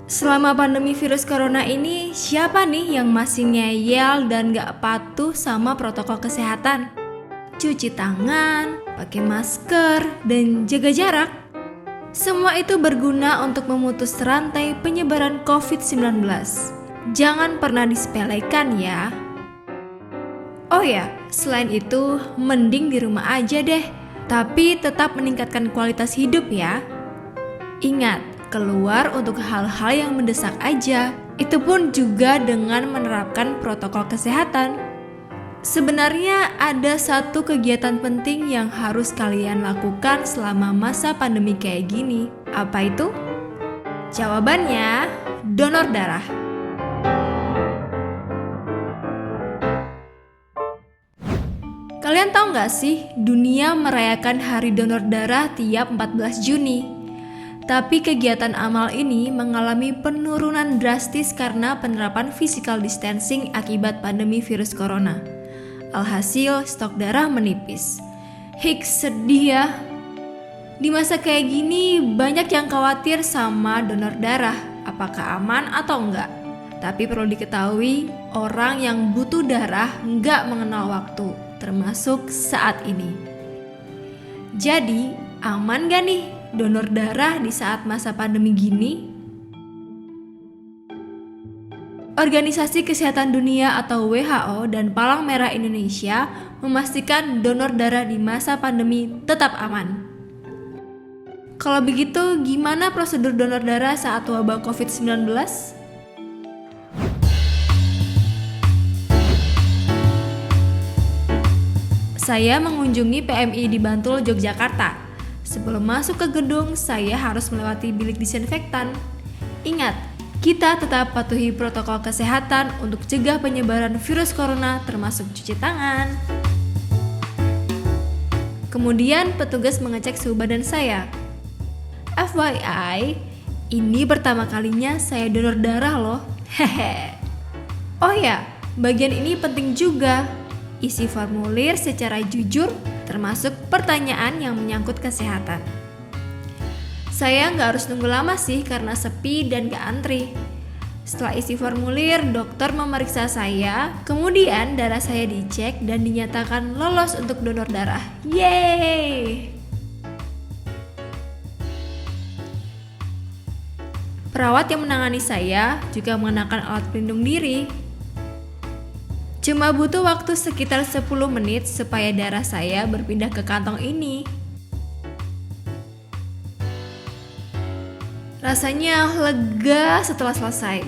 Selama pandemi virus corona ini, siapa nih yang masih ngeyel dan gak patuh sama protokol kesehatan? Cuci tangan, pakai masker, dan jaga jarak. Semua itu berguna untuk memutus rantai penyebaran COVID-19. Jangan pernah disepelekan ya. Oh ya, selain itu, mending di rumah aja deh. Tapi tetap meningkatkan kualitas hidup ya. Ingat, keluar untuk hal-hal yang mendesak aja. Itu pun juga dengan menerapkan protokol kesehatan. Sebenarnya ada satu kegiatan penting yang harus kalian lakukan selama masa pandemi kayak gini. Apa itu? Jawabannya, donor darah. Kalian tahu gak sih, dunia merayakan Hari Donor Darah tiap 14 Juni. Tapi kegiatan amal ini mengalami penurunan drastis karena penerapan physical distancing akibat pandemi virus corona. Alhasil, stok darah menipis. Hiks, sedih ya. Di masa kayak gini, banyak yang khawatir sama donor darah, apakah aman atau enggak. Tapi perlu diketahui, orang yang butuh darah enggak mengenal waktu, termasuk saat ini. Jadi, aman gak nih donor darah di saat masa pandemi gini? Organisasi Kesehatan Dunia atau WHO dan Palang Merah Indonesia memastikan donor darah di masa pandemi tetap aman. Kalau begitu, gimana prosedur donor darah saat wabah COVID-19? Saya mengunjungi PMI di Bantul, Yogyakarta. Sebelum masuk ke gedung, saya harus melewati bilik disinfektan. Ingat, kita tetap patuhi protokol kesehatan untuk cegah penyebaran virus corona termasuk cuci tangan. Kemudian petugas mengecek suhu badan saya. FYI, ini pertama kalinya saya donor darah loh. Hehe. Oh ya, bagian ini penting juga. Isi formulir secara jujur, termasuk pertanyaan yang menyangkut kesehatan. Saya nggak harus nunggu lama sih karena sepi dan nggak antri. Setelah isi formulir, dokter memeriksa saya, kemudian darah saya dicek dan dinyatakan lolos untuk donor darah. Yeay! Perawat yang menangani saya juga mengenakan alat pelindung diri. Cuma butuh waktu sekitar 10 menit supaya darah saya berpindah ke kantong ini. Rasanya lega setelah selesai.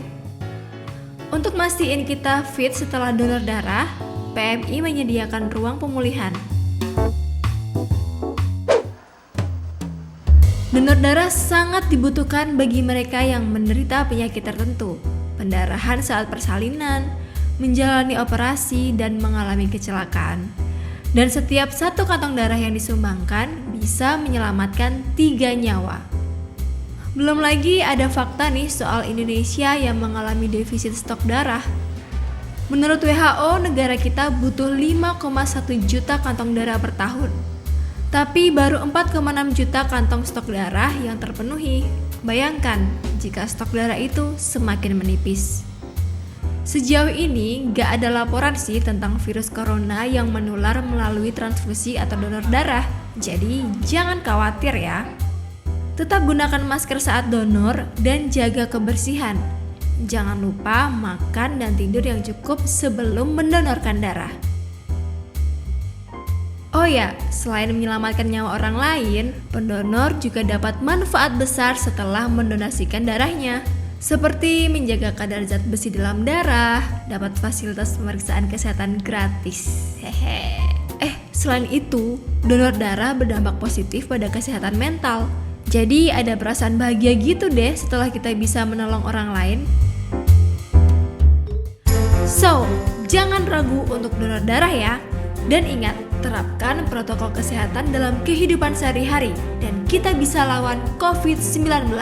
Untuk mastiin kita fit setelah donor darah, PMI menyediakan ruang pemulihan. Donor darah sangat dibutuhkan bagi mereka yang menderita penyakit tertentu, pendarahan saat persalinan, menjalani operasi, dan mengalami kecelakaan. Dan setiap satu kantong darah yang disumbangkan bisa menyelamatkan 3 nyawa. Belum lagi ada fakta nih soal Indonesia yang mengalami defisit stok darah. Menurut WHO, negara kita butuh 5,1 juta kantong darah per tahun. Tapi baru 4,6 juta kantong stok darah yang terpenuhi. Bayangkan jika stok darah itu semakin menipis. Sejauh ini gak ada laporan sih tentang virus corona yang menular melalui transfusi atau donor darah. Jadi jangan khawatir ya. Tetap gunakan masker saat donor dan jaga kebersihan. Jangan lupa makan dan tidur yang cukup sebelum mendonorkan darah. Oh ya, selain menyelamatkan nyawa orang lain, pendonor juga dapat manfaat besar setelah mendonasikan darahnya. Seperti menjaga kadar zat besi dalam darah, dapat fasilitas pemeriksaan kesehatan gratis. Hehe. Selain itu, donor darah berdampak positif pada kesehatan mental. Jadi ada perasaan bahagia gitu deh setelah kita bisa menolong orang lain. So, jangan ragu untuk donor darah ya. Dan ingat, terapkan protokol kesehatan dalam kehidupan sehari-hari dan kita bisa lawan COVID-19.